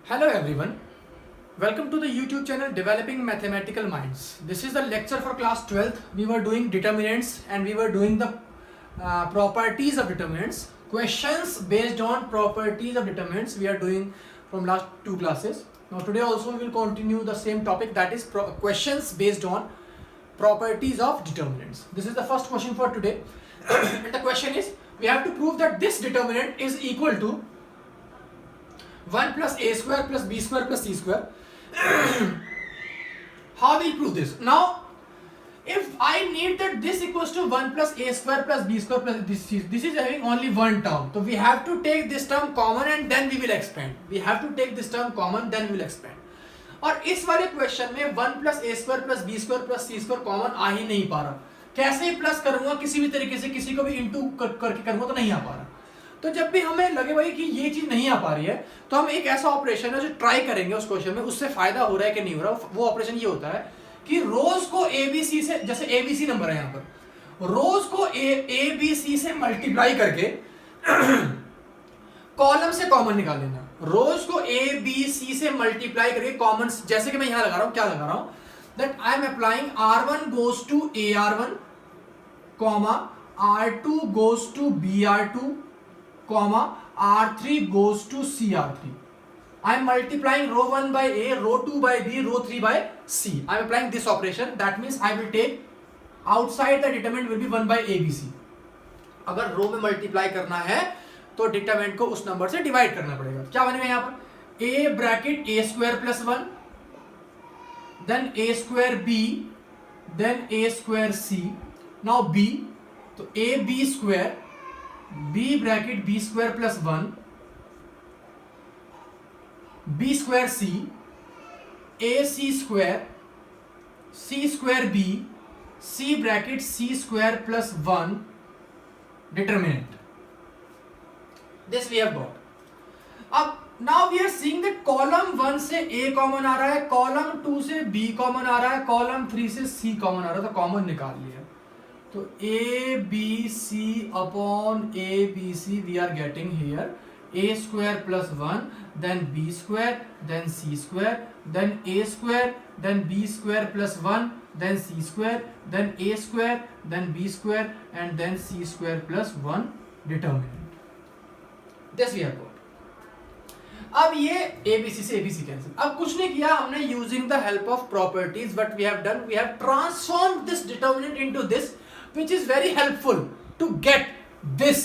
Hello everyone, welcome to the YouTube channel Developing Mathematical Minds. This is the lecture for class 12th. We were doing determinants and we were doing the properties of determinants. Questions based on properties of determinants we are doing from last two classes. Now today also we will continue the same topic, that is questions based on properties of determinants. This is the first question for today. And the question is, we have to prove that this determinant is equal to 1 plus a square plus b square plus c square. How will prove this? Now, if I need that this equals to 1 plus a square plus b square plus this is having only one term. So we have to take this term common and then we will expand. We have to take this term common, then we will expand. और इस वाले question में 1 plus A square plus B square plus C square common आ ही नहीं पा रहा. कैसे प्लस करूंगा, किसी भी तरीके से किसी को भी इंटू करके करूंगा तो नहीं आ पा रहा. तो जब भी हमें लगे भाई कि ये चीज नहीं आ पा रही है तो हम एक ऐसा ऑपरेशन है जो ट्राई करेंगे उस क्वेश्चन में, उससे फायदा हो रहा है कि नहीं हो रहा. वो ऑपरेशन ये होता है कि रोज को एबीसी से, जैसे एबीसी नंबर है यहाँ पर, रोज को एबीसी से मल्टीप्लाई करके कॉलम से कॉमन निकाल लेना. रोज को ए बी सी से मल्टीप्लाई करके कॉमन, जैसे कि मैं यहां लगा रहा हूं, क्या लगा रहा हूं, that I am applying R1 goes to AR1 comma R2 goes to BR2 comma R3 goes to CR3. I am multiplying row 1 by A, row 2 by B, row 3 by C. I am applying this operation. That means I will take outside the determinant will be 1 by ABC. अगर रो में multiply करना है तो determinant को उस number से divide करना पड़ेगा. क्या बनेगा यहाँ पर? A bracket A square plus 1, then A square B, then A square C. Now B, तो A B square, b bracket b square plus 1, b square c, a c square, c square b, c bracket c square plus 1 determinant. This we have got. अब now we are seeing that column 1 से a common आ रहा है, column 2 से b common आ रहा है, column 3 से c common आ रहा है, तो कॉमन निकाल लिया. तो A B C upon A B C we are getting here A square plus 1, then B square, then C square, then A square, then B square plus 1, then C square, then A square, then B square and then C square plus 1 determinant. This we have got. अब ये ABC से ABC cancel. अब कुछ नहीं किया हमने, using the help of properties what we have done, we have transformed this determinant into this, which is very helpful to get this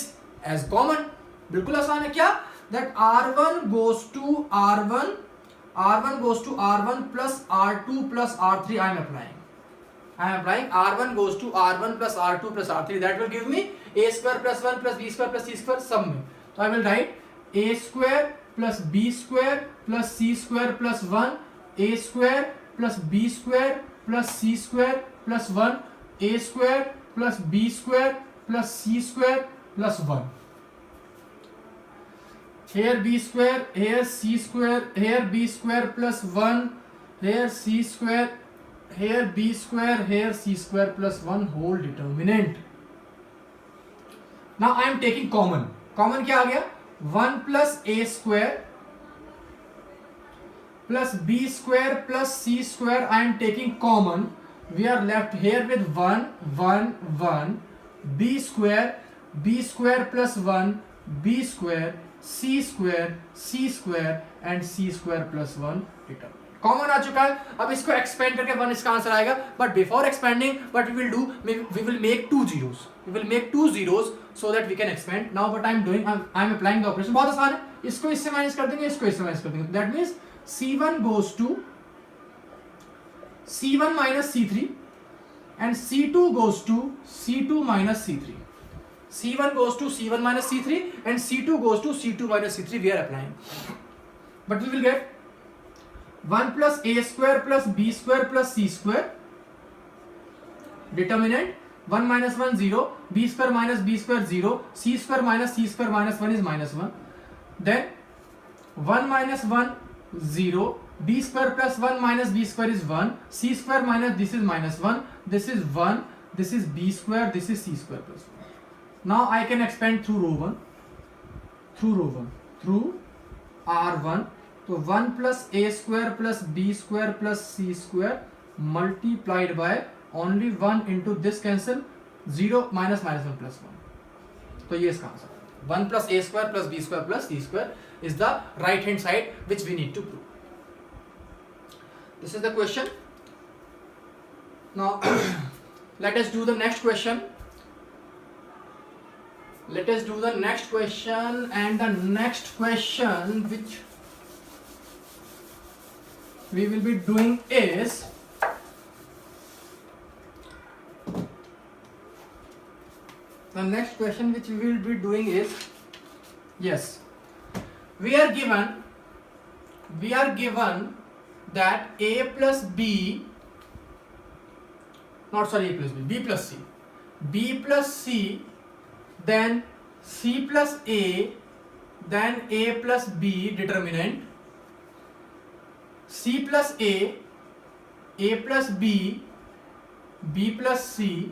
as common. बिल्कुल आसान है. क्या? that R1 goes to R1, R1 goes to R1 plus R2 plus R3. I am applying R1 goes to R1 plus R2 plus R3. That will give me a square plus 1 plus b square plus c square sum में. So I will write a square plus b square plus c square plus 1, a square plus b square plus c square plus 1, a square plus b square plus c square plus 1. Here b square, here c square, here b square plus 1, here c square, here b square, here c square plus 1 whole determinant. Now I am taking common. Common क्या आ गया? 1 plus a square plus b square plus c square. I am taking common. We are left here with 1, 1, 1, b square plus 1, b square, c square and c square plus 1 determinant. Common आ चुका है. अब इसको expand करके 1 इसका answer आएगा. But before expanding what we will do, we will make 2 zeros. We will make 2 zeros so that we can expand. Now what I am doing, I am applying the operation. बहुत आसान है. इसको इससे minus कर देंगे, इसको इससे minus कर देंगे. That means c1 goes to C1 minus C3 and C2 goes to C2 minus C3. C1 goes to C1 minus C3 and C2 goes to C2 minus C3. We are applying. But we will get 1 plus a square plus b square plus c square. Determinant 1 minus 1 0, b square minus b square 0, c square minus c square minus 1 is minus 1. Then 1 minus 1 0, b square plus 1 minus b square is 1, c square minus this is minus 1, this is 1, this is b square, this is c square plus 1. Now I can expand through row 1, through R1 तो 1 plus A square plus B square plus C square multiplied by only 1 into this cancel 0 minus minus 1 plus 1. तो ये इसका answer 1 plus A square plus B square plus C square is the right hand side which we need to prove. This is the question. Now let us do the next question. Let us do the next question, and the next question which we will be doing is yes, we are given that a plus b, not sorry, a plus b, b plus c, b plus c, then c plus a, then a plus b determinant, c plus a plus b, b plus c,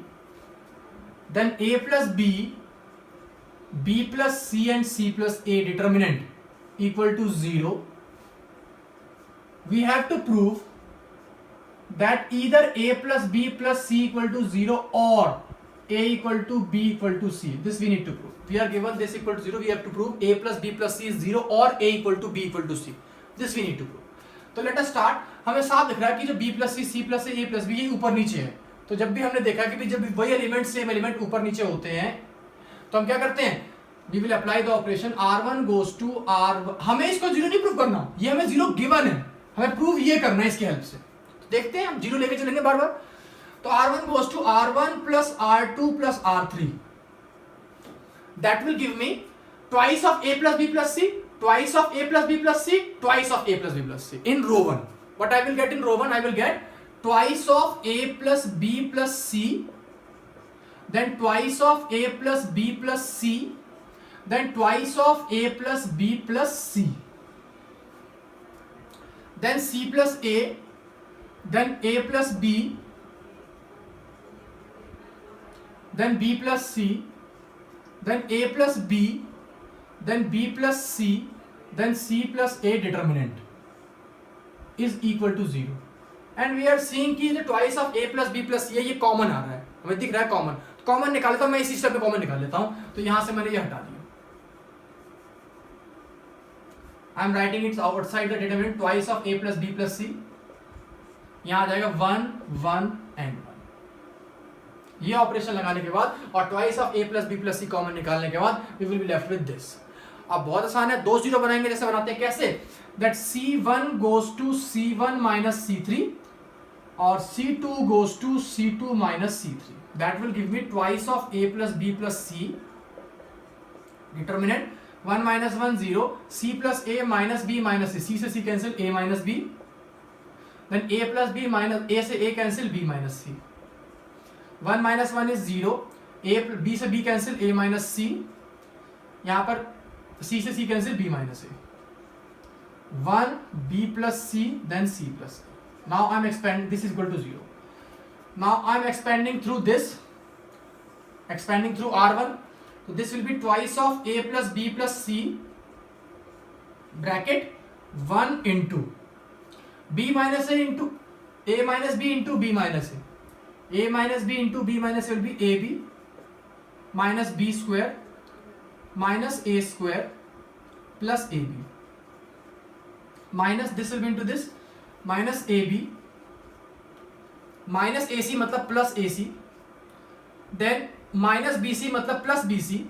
then a plus b, b plus c and c plus a determinant equal to 0. We have to prove that either a plus b plus c equal to 0 or a equal to b equal to c. This we need to prove. We are given this equal to 0. We have to prove a plus b plus c is 0 or a equal to b equal to c. This we need to prove. तो let us start. हमें साफ दिख रहा है कि जो b plus c, c plus a, a plus b ये ऊपर नीचे है. तो जब भी हमने देखा कि जब वही एलिमेंट सेम एलिमेंट ऊपर नीचे होते हैं तो हम क्या करते हैं, we will apply the operation r1 goes to r1. हमें इसको 0 नहीं प्रूव करना, ये हमें 0 गिवन है, हमें प्रूव ये करना है इसकी हेल्प से. तो देखते हैं हम 0 लेके चलेंगे बार बार. तो r1 goes to r1 plus r2 plus r3. That will give me twice of a plus b plus c, twice of a plus b plus c, twice of a plus b plus c in row 1. What I will get in row 1? I will get twice of a plus b plus c, then twice of a plus b plus c, then twice of a plus b plus c, then c plus a, then a plus b, then b plus c, then a plus b, then b plus c, then c plus a determinant is equal to 0. And we are seeing कि जो twice of a plus b plus c है ये common आ रहा है, हमें दिख रहा है कॉमन. कॉमन निकालता हूं मैं, इसी स्टेप में कॉमन निकाल लेता हूं. तो यहां से मैंने ये हटा दिया. I am writing it outside the determinant twice of a plus b plus c. यहां आ जाएगा 1 1 and 1. ये ऑपरेशन लगाने के बाद और twice of a plus b plus c common निकालने के बाद we will be left with this. अब बहुत आसान है, 2 0 बनाएंगे. जैसे बनाते हैं कैसे, that c1 goes to c1 minus c3 और c2 goes to c2 minus c3. That will give me twice of a plus b plus c. Determinant 1 minus 1 0, c plus a minus b minus c, c से c cancel a minus b, then a plus b minus a से a cancel b minus c. 1 minus 1 is 0, a b से b cancel a minus c, यहाँ पर c से c cancel b minus a. 1 b plus c, then c plus a. Now I am expanding, this is equal to 0. Now I am expanding through this, expanding through r1. So this will be twice of a plus b plus c bracket 1 into b minus a into a minus b into b minus a. A minus b into b minus a will be ab minus b square minus a square plus ab. Minus this will be into this minus ab minus ac मतलब plus ac, then minus bc मतलब plus bc,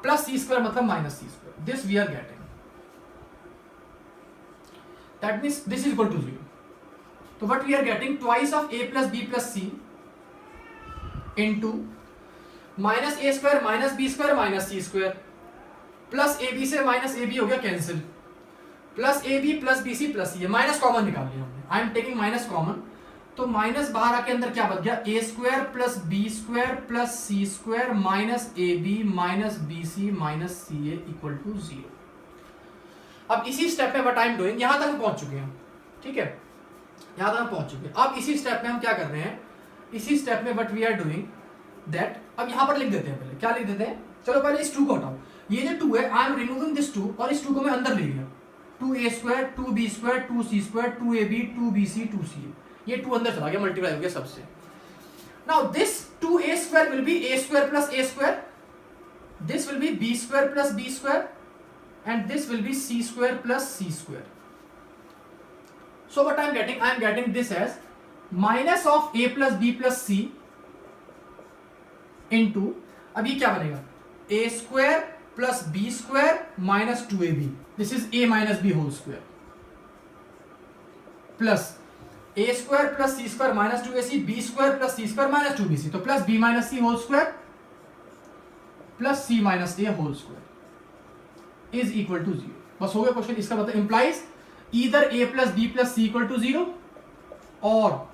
plus c square मतलब minus c square. This we are getting. That means this is equal to 0. So what we are getting, twice of a plus b plus c into minus a square minus b square minus c square plus A B से minus A B हो गया cancel, plus A B plus B C plus C, minus common निकाल लिया हमने. I am taking minus common, तो minus बाहर आके अंदर क्या बच गया, A square plus B square plus C square minus A B minus B C minus C A equal to 0. अब इसी स्टेप में व्हाट आई एम डूइंग, यहां तक हम पहुंच चुके हैं. ठीक है, यहां तक हम पहुंच चुके हैं. अब इसी स्टेप में हम क्या कर रहे हैं, इसी स्टेप में what we are doing that, अब यहां पर लिख देते हैं. पहले क्या लिख देते हैं, चलो पहले इस 2 को हटाओ. ये जो 2 है आई एम रिमूविंग दिस 2 और इस 2 को मैं अंदर ले गया, 2a² 2b² 2c² 2ab 2bc 2ca, ये 2 अंदर चला गया, मल्टीप्लाई हो गया सबसे. Now this 2a² will be a² plus a², this will be b² plus b² and this will be c² plus c². So what I am getting this as minus of a plus b plus c into, अब ये क्या बनेगा, a² plus b² minus 2ab, this is a minus b whole square, plus a² plus c² minus 2ac, b² plus c² minus 2bc, तो plus b minus c whole square plus c minus a whole square is equal to 0. बस हो गया question. इसका मतलब implies either a plus b plus c equal to 0 और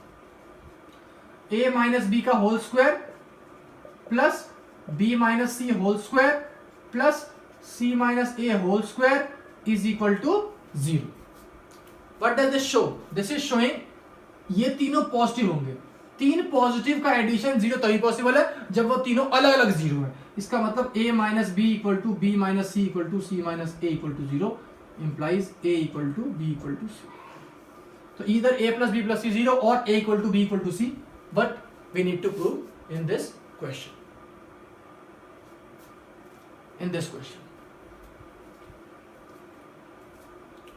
a minus b का whole square plus b minus c whole square plus c minus a whole square is equal to 0. What does this show? This is showing ये तीनों positive होंगे. 3 positive का addition 0 तभी possible है जब वो तीनों अलग अलग 0 है. इसका मतलब a minus B equal to B minus C equal to C minus A equal to 0 implies a equal to B equal to C. तो either a plus B plus C 0 और a equal to B equal to C, but we need to prove in this question.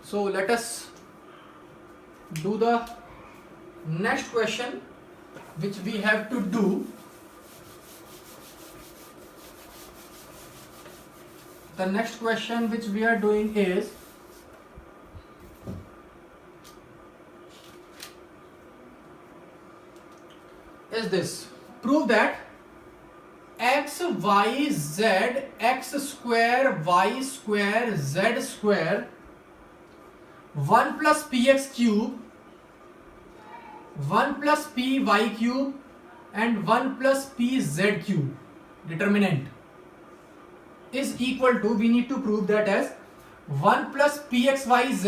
So let us do the next question which we have to do. The next question which we are doing is this: prove that x y z x square y square z square 1 plus px cube 1 plus py cube and 1 plus pz cube determinant is equal to, we need to prove that as 1 plus pxyz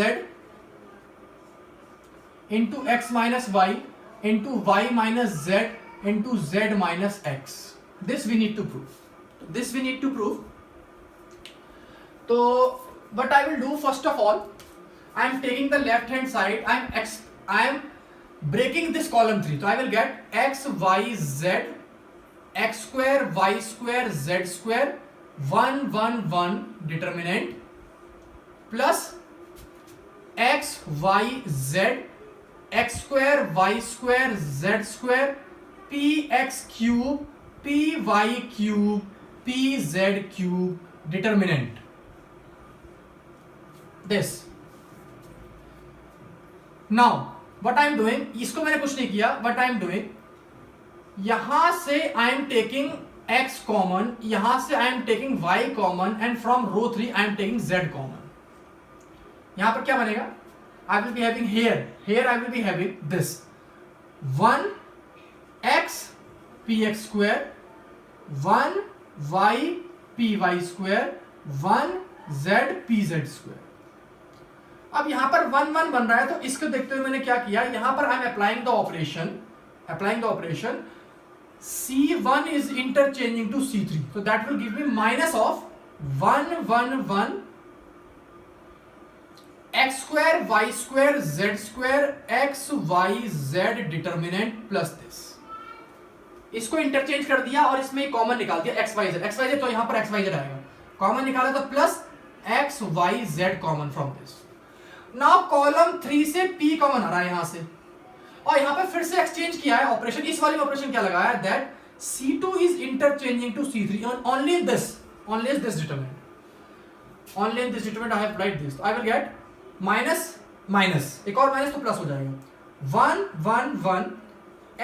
into x minus y into y minus z into z minus x. This we need to prove. So what I will do, first of all, I am taking the left hand side, I am breaking this column 3. So I will get x y z x square y square z square 1 1 1 determinant plus x y z x square y square z square px cube py cube pz cube determinant. This. Now what I am doing, इसको मैंने कुछ नहीं किया. What I am doing, यहां से I am taking x common, यहां से I am taking y common and from row 3 I am taking z common. यहां पर क्या बनेगा? I will be having here I will be having this 1 x px square 1 y py square 1 z pz square. अब यहां पर 1 1 बन रहा है, तो इसको देखते हुए मैंने क्या किया, यहां पर आई am applying the operation C1 is interchanging to C3, so that will give me minus of 1 1 1 x square y square z square x y z determinant plus this. इसको इंटरचेंज कर दिया और इसमें कॉमन निकाल दिया x y z, तो यहां पर x y z आएगा, कॉमन निकाला तो plus x y z common from this. Now column 3 से p कॉमन आ रहा है यहां से, और यहां पे फिर से एक्सचेंज किया है ऑपरेशन. इस वाली ऑपरेशन क्या लगाया है, that C2 is interchanging to C3 on only this determinant. Only in this determinant I have applied this. I will get minus एक और माइनस तो प्लस हो जाएगा 1 1 1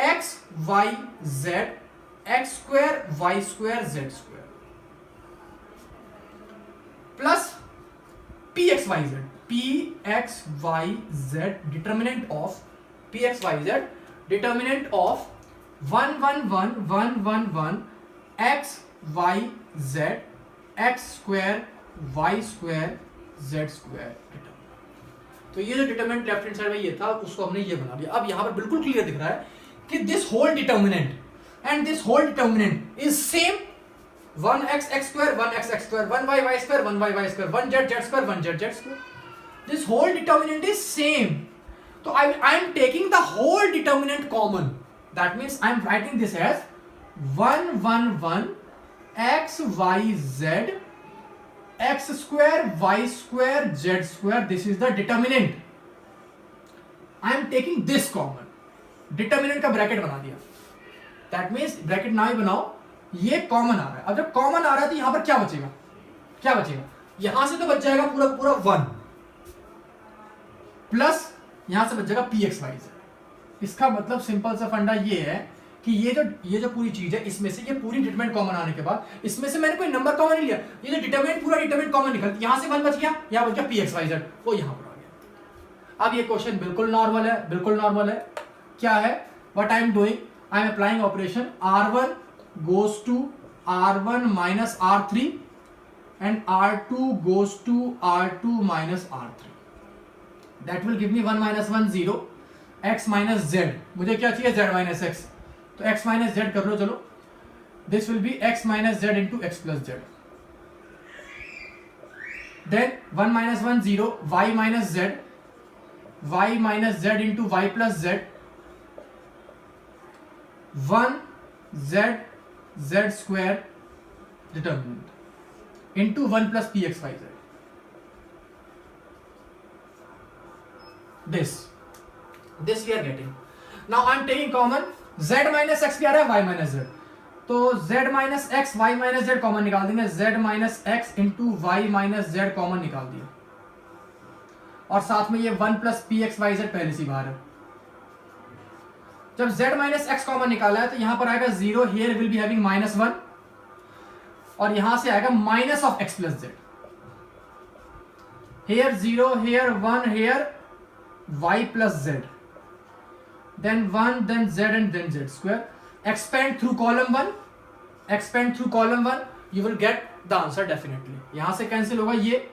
x y z x square y square z square plus px y z determinant of pxyz determinant of 1 1 1 1 1 1 x y z x square y square z square determinant. तो ये जो determinant left hand side में ये था, उसको हमने ये बना लिया. अब यहां पर बिल्कुल क्लियर दिख रहा है कि this whole determinant and this whole determinant is same 1x x square 1x x square 1y y square 1y y square 1z z square 1z z square. This whole determinant is same. So I am taking the whole determinant common. That means I am writing this as 1 1 1 x y z x square y square z square. This is the determinant. I am taking this common. Determinant का bracket बना दिया. That means bracket ना ही बनाओ, ये common आ रहा है. अब जब कॉमन आ रहा है तो यहां पर क्या बचेगा? क्या बचेगा? यहां से तो बच जाएगा पूरा पूरा 1 प्लस यहां से बच जाएगा पी एक्स वाई जेड. इसका मतलब सिंपल सा फंडा ये है कि ये जो पूरी चीज है, इसमें से ये पूरी डिटरमिनेंट कॉमन आने के बाद इसमें से मैंने कोई नंबर कॉमन नहीं लिया, ये जो डिटरमिनेंट पूरा डिटरमिनेंट कॉमन निकल, यहां से 1 बच गया, यहां बच गया पी एक्स वाई जेड, वो यहां पर आ गया. अब ये क्वेश्चन बिल्कुल नॉर्मल है, बिल्कुल नॉर्मल है. क्या है? What I am doing, I am applying operation r1 goes to r1 minus r3 and r2 goes to r2 minus r3. that will give me 1 minus 1 0 x minus z. मुझे क्या चाहिए? z minus x. तो x minus z कर लो. चलो, this will be x minus z into x plus z. then 1 minus 1 0 y minus z, y minus z into y plus z, 1 z z square determinant into 1 plus p x y z. This we are getting. Now I am taking common z minus x क्या आ रहा है? y minus z. तो z minus x y minus z common निकाल देंगे. z minus x into y minus z common निकाल दिया, और साथ में ये 1 plus p x y z पहले से बाहर है. जब z minus x कॉमन निकाला है तो यहां पर आएगा 0, here will be having minus 1, और यहां से आएगा minus of x plus z. here 0, here 1, here y plus z, then 1, then z and then z square. Expand through column 1, expand through column 1, you will get the answer definitely. यहां से cancel होगा, ये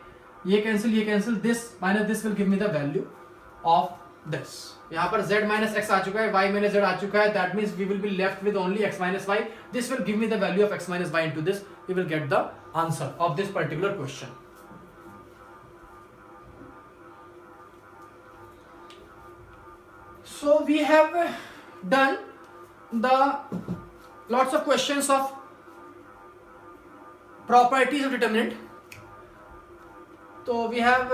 cancel, this minus this will give me the value of this. यहाँ पर z minus x आ चुका है, y minus z आ चुका है. That means we will be left with only x minus y. This will give me the value of x minus y into this. We will get the answer of this particular question. So we have done the lots of questions of properties of determinant. So we have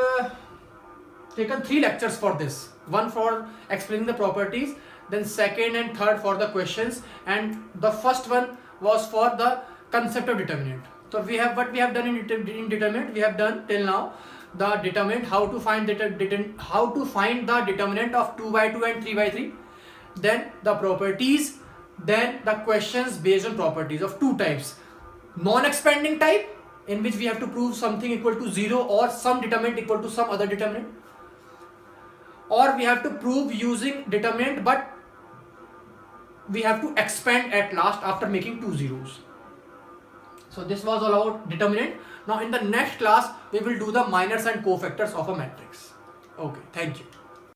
taken 3 lectures for this. One for explaining the properties, then second and third for the questions, and the first one was for the concept of determinant. So we have what we have done in determinant. We have done till now the determinant, how to find the determinant of 2 by 2 and 3 by 3, then the properties, then the questions based on properties of 2 types: non-expanding type, in which we have to prove something equal to 0 or some determinant equal to some other determinant, or we have to prove using determinant but we have to expand at last after making 2 zeros. So this was all about determinant. Now in the next class we will do the minors and cofactors of a matrix. Okay, thank you.